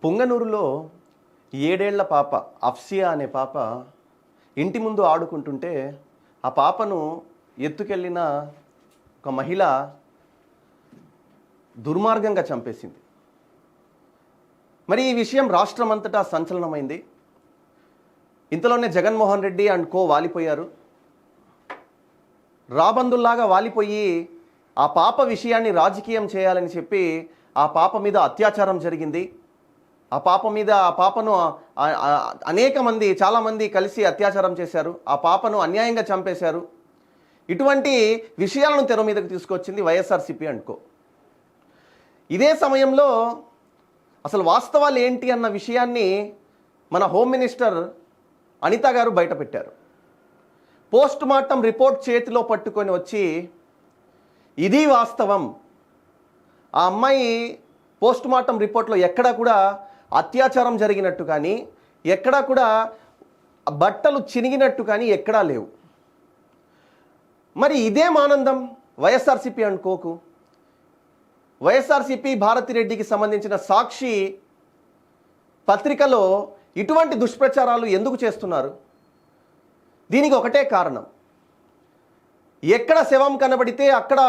పొంగనూరులో 7 ఏళ్ల పాప అఫ్సియా అనే పాప ఇంటి ముందు ఆడుకుంటుంటే ఆ పాపను ఎత్తుకెళ్ళిన ఒక మహిళ దుర్మార్గంగా చంపేసింది. మరి ఈ విషయం రాష్ట్రమంతటా సంచలనమైంది. ఇంతలోనే జగన్మోహన్ రెడ్డి అండ్ కో వాలిపోయారు. రాబందుల్లాగా వాలిపోయి ఆ పాప విషయాన్ని రాజకీయం చేయాలని చెప్పి ఆ పాప మీద అత్యాచారం జరిగింది. ఆ పాపను అనేక మంది చాలామంది కలిసి అత్యాచారం చేశారు. ఆ పాపను అన్యాయంగా చంపేశారు. ఇటువంటి విషయాలను తెర మీదకు తీసుకొచ్చింది వైఎస్ఆర్సీపీ అనుకో. ఇదే సమయంలో అసలు వాస్తవాలు ఏంటి అన్న విషయాన్ని మన హోమ్ మినిస్టర్ అనిత గారు బయటపెట్టారు. పోస్ట్ మార్టం రిపోర్ట్ చేతిలో పట్టుకొని వచ్చి ఇది వాస్తవం, ఆ అమ్మాయి పోస్ట్ మార్టం రిపోర్ట్లో ఎక్కడా కూడా అత్యాచారం జరిగినట్టు కానీ ఎక్కడా కూడా బట్టలు చినిగినట్టు కానీ ఎక్కడా లేవు. మరి ఇదేం ఆనందం వైఎస్ఆర్సీపీ అనుకోకు. వైఎస్ఆర్సీపీ భారతిరెడ్డికి సంబంధించిన సాక్షి పత్రికలో ఇటువంటి దుష్ప్రచారాలు ఎందుకు చేస్తున్నారు? దీనికి ఒకటే కారణం, ఎక్కడ శవం కనబడితే అక్కడ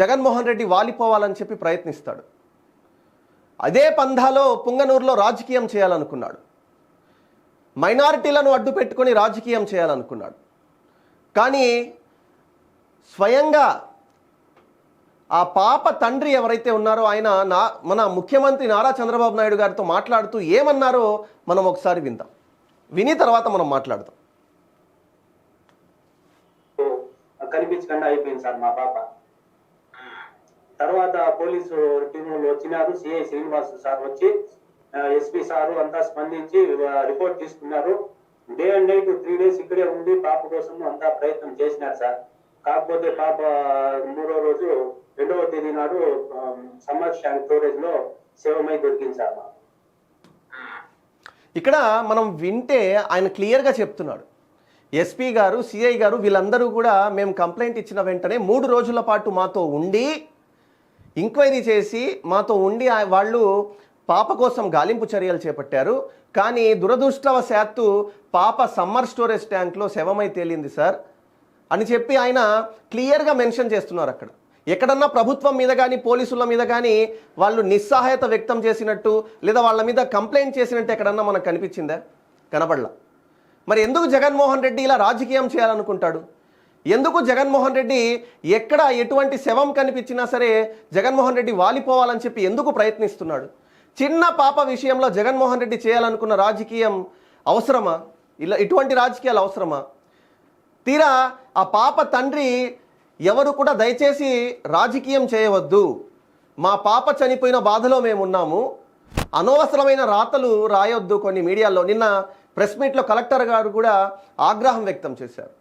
జగన్మోహన్ రెడ్డి వాలిపోవాలని చెప్పి ప్రయత్నిస్తాడు. అదే పంధాలో పొంగనూరులో రాజకీయం చేయాలనుకున్నాడు. మైనారిటీలను అడ్డు పెట్టుకొని రాజకీయం చేయాలనుకున్నాడు. కానీ స్వయంగా ఆ పాప తండ్రి ఎవరైతే ఉన్నారో ఆయన మన ముఖ్యమంత్రి నారా చంద్రబాబు నాయుడు గారితో మాట్లాడుతూ ఏమన్నారో మనం ఒకసారి విందాం. విని తర్వాత మనం మాట్లాడదాం. కనిపించకుండా అయిపోయింది సార్ మా పాప. తర్వాత పోలీసు టీములు వచ్చినారు. సిఐ శ్రీనివాస్ సార్ వచ్చి ఎస్పీ సారు అంతా స్పందించి రిపోర్ట్ తీసుకున్నారు. డే అండ్ నైట్ 3 days ఇక్కడే ఉండి పాప కోసం అంతా ప్రయత్నం చేసినారు సార్. కాకపోతే పాప 3వ రోజు 2వ తేదీ నాడు సమ్మర్ ట్యాంక్ స్టోరేజ్ లో శవమై దొరికింది సార్. ఇక్కడ మనం వింటే ఆయన క్లియర్గా చెప్తున్నాడు. ఎస్పీ గారు, సిఐ గారు వీళ్ళందరూ కూడా మేము కంప్లైంట్ ఇచ్చిన వెంటనే 3 రోజుల పాటు మాతో ఉండి ఎంక్వైరీ చేసి మాతో ఉండి వాళ్ళు పాప కోసం గాలింపు చర్యలు చేపట్టారు. కానీ దురదృష్టవశాత్తు పాప సమ్మర్ స్టోరేజ్ ట్యాంక్లో శవమై తేలింది సార్ అని చెప్పి ఆయన క్లియర్గా మెన్షన్ చేస్తున్నారు. అక్కడ ఎక్కడన్నా ప్రభుత్వం మీద కానీ పోలీసుల మీద కానీ వాళ్ళు నిస్సహాయత వ్యక్తం చేసినట్టు లేదా వాళ్ళ మీద కంప్లైంట్ చేసినట్టు ఎక్కడన్నా మనకు కనిపించిందా? కనబడలా. మరి ఎందుకు జగన్మోహన్ రెడ్డి ఇలా రాజకీయం చేయాలనుకుంటాడు? ఎందుకు జగన్మోహన్ రెడ్డి ఎక్కడ ఎటువంటి శవం కనిపించినా సరే జగన్మోహన్ రెడ్డి వాలిపోవాలని చెప్పి ఎందుకు ప్రయత్నిస్తున్నాడు? చిన్న పాప విషయంలో జగన్మోహన్ రెడ్డి చేయాలనుకున్న రాజకీయం అవసరమా? ఇటువంటి రాజకీయాలు అవసరమా? తీరా ఆ పాప తండ్రి ఎవరు కూడా దయచేసి రాజకీయం చేయవద్దు, మా పాప చనిపోయిన బాధలో మేమున్నాము, అనవసరమైన రాతలు రాయొద్దు కొన్ని మీడియాలో. నిన్న ప్రెస్ మీట్లో కలెక్టర్ గారు కూడా ఆగ్రహం వ్యక్తం చేశారు.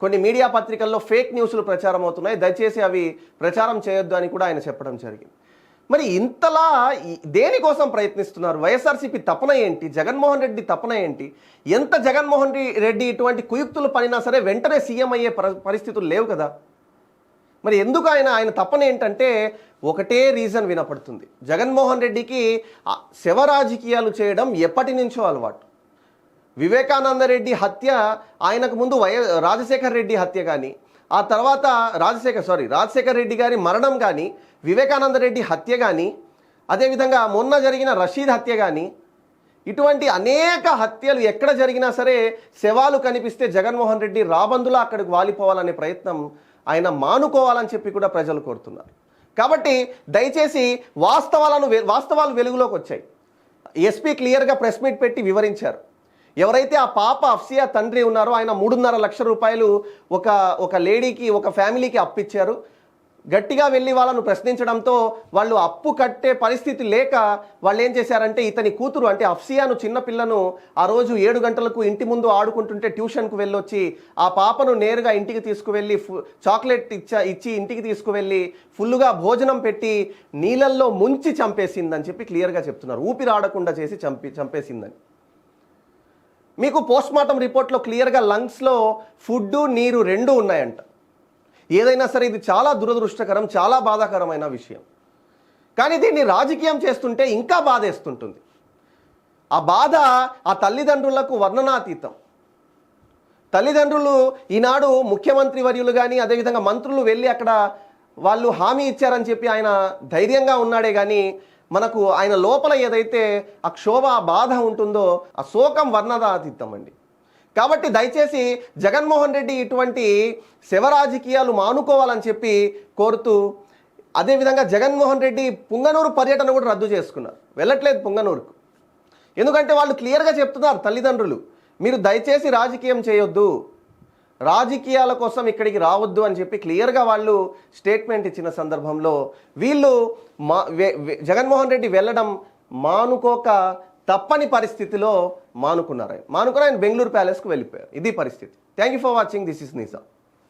కొన్ని మీడియా పత్రికల్లో ఫేక్ న్యూస్లు ప్రచారం అవుతున్నాయి, దయచేసి అవి ప్రచారం చేయొద్దు అని కూడా ఆయన చెప్పడం జరిగింది. మరి ఇంతలా దేనికోసం ప్రయత్నిస్తున్నారు? వైఎస్ఆర్సీపీ తపన ఏంటి? జగన్మోహన్ రెడ్డి తపన ఏంటి? ఎంత జగన్మోహన్ రెడ్డి ఇటువంటి కుయుక్తులు పడినా సరే వెంటనే సీఎం అయ్యే పరిస్థితులు లేవు కదా. మరి ఎందుకు ఆయన తపన ఏంటంటే ఒకటే రీజన్ వినపడుతుంది. జగన్మోహన్ రెడ్డికి శవ రాజకీయాలు చేయడం ఎప్పటి నుంచో అలవాటు. వివేకానంద రెడ్డి హత్య, ఆయనకు ముందు రాజశేఖర్ రెడ్డి హత్య కానీ, ఆ తర్వాత రాజశేఖర్ రెడ్డి గారి మరణం కానీ, వివేకానంద రెడ్డి హత్య కానీ, అదేవిధంగా మొన్న జరిగిన రషీద్ హత్య కానీ, ఇటువంటి అనేక హత్యలు ఎక్కడ జరిగినా సరే శవాలు కనిపిస్తే జగన్మోహన్ రెడ్డి రాబందులా అక్కడికి వాలిపోవాలనే ప్రయత్నం ఆయన మానుకోవాలని చెప్పి కూడా ప్రజలు కోరుతున్నారు. కాబట్టి దయచేసి వాస్తవాలు వెలుగులోకి వచ్చాయి. ఎస్పీ క్లియర్గా ప్రెస్ మీట్ పెట్టి వివరించారు. ఎవరైతే ఆ పాప అఫ్సియా తండ్రి ఉన్నారో ఆయన 3.5 లక్షల రూపాయలు ఒక లేడీకి, ఒక ఫ్యామిలీకి అప్పిచ్చారు. గట్టిగా వెళ్ళి వాళ్ళను ప్రశ్నించడంతో వాళ్ళు అప్పు కట్టే పరిస్థితి లేక వాళ్ళు ఏం చేశారంటే ఇతని కూతురు అంటే అఫ్సియాను, చిన్నపిల్లను ఆ రోజు 7 గంటలకు ఇంటి ముందు ఆడుకుంటుంటే ట్యూషన్కు వెళ్ళొచ్చి ఆ పాపను నేరుగా ఇంటికి తీసుకువెళ్ళి చాక్లెట్ ఇచ్చి ఇంటికి తీసుకువెళ్ళి ఫుల్లుగా భోజనం పెట్టి నీళ్ళల్లో ముంచి చంపేసిందని చెప్పి క్లియర్గా చెప్తున్నారు. ఊపిరాడకుండా చేసి చంపేసిందని. మీకు పోస్ట్ మార్టం రిపోర్ట్లో క్లియర్గా లంగ్స్లో ఫుడ్, నీరు 2 ఉన్నాయంట. ఏదైనా సరే ఇది చాలా దురదృష్టకరం, చాలా బాధాకరమైన విషయం. కానీ దీన్ని రాజకీయం చేస్తుంటే ఇంకా బాధేస్తుంటుంది. ఆ బాధ ఆ తల్లిదండ్రులకు వర్ణనాతీతం. తల్లిదండ్రులు ఈనాడు ముఖ్యమంత్రి వర్యులు కానీ అదేవిధంగా మంత్రులు వెళ్ళి అక్కడ వాళ్ళు హామీ ఇచ్చారని చెప్పి ఆయన ధైర్యంగా ఉన్నాడే కానీ మనకు ఆయన లోపల ఏదైతే ఆ క్షోభ ఆ బాధ ఉంటుందో ఆ శోకం వర్ణనాతీతం అండి. కాబట్టి దయచేసి జగన్మోహన్ రెడ్డి ఇటువంటి శవ రాజకీయాలు మానుకోవాలని చెప్పి కోరుతూ, అదేవిధంగా జగన్మోహన్ రెడ్డి పుంగనూరు పర్యటన కూడా రద్దు చేసుకున్నారు, వెళ్ళట్లేదు పుంగనూరుకు. ఎందుకంటే వాళ్ళు క్లియర్గా చెప్తున్నారు తల్లిదండ్రులు, మీరు దయచేసి రాజకీయం చేయొద్దు, రాజకీయాల కోసం ఇక్కడికి రావద్దు అని చెప్పి క్లియర్గా వాళ్ళు స్టేట్మెంట్ ఇచ్చిన సందర్భంలో వీళ్ళు జగన్మోహన్ రెడ్డి వెళ్ళడం మానుకోక తప్పని పరిస్థితిలో మానుకున్నారు. ఆయన బెంగళూరు ప్యాలెస్కు వెళ్ళిపోయారు. ఇది పరిస్థితి. Thank you for watching. This is నిజా.